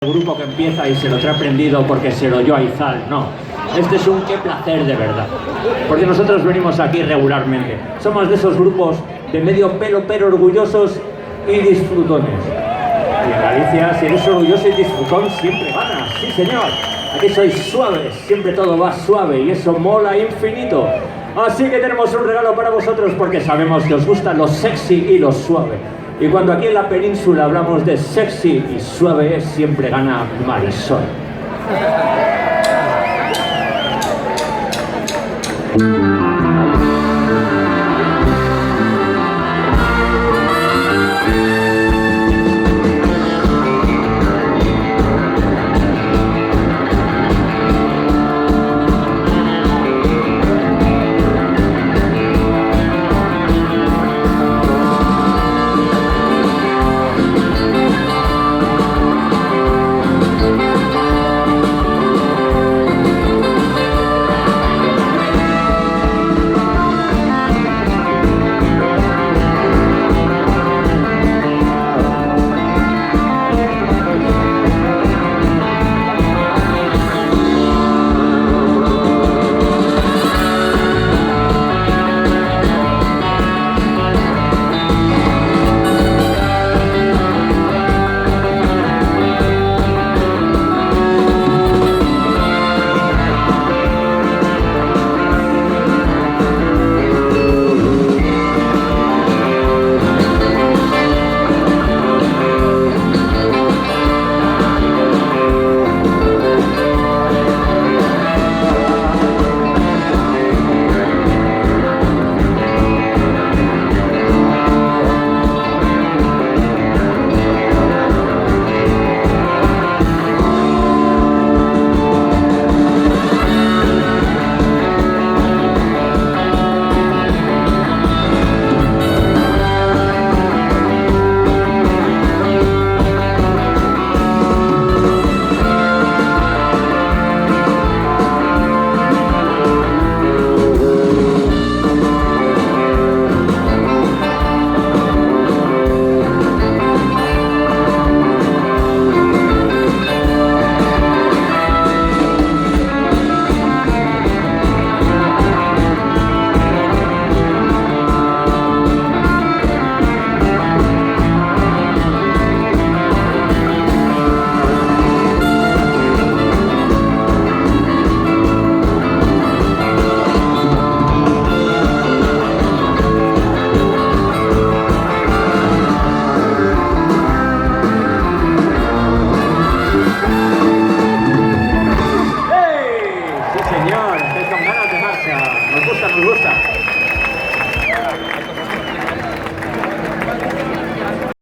El grupo que empieza y se lo trae prendido porque se lo oyó a Izal, no. Este es un qué placer de verdad. Porque nosotros venimos aquí regularmente. Somos de esos grupos de medio pelo pero orgullosos y disfrutones. Y en Galicia, si eres orgulloso y disfrutón, siempre ganas. Sí, señor. Aquí sois suaves, siempre todo va suave y eso mola infinito. Así que tenemos un regalo para vosotros porque sabemos que os gusta lo sexy y lo suave. Y cuando aquí en la península hablamos de sexy y suave, siempre gana Marisol. Señor, estoy con ganas de marcha. Nos gusta, nos gusta.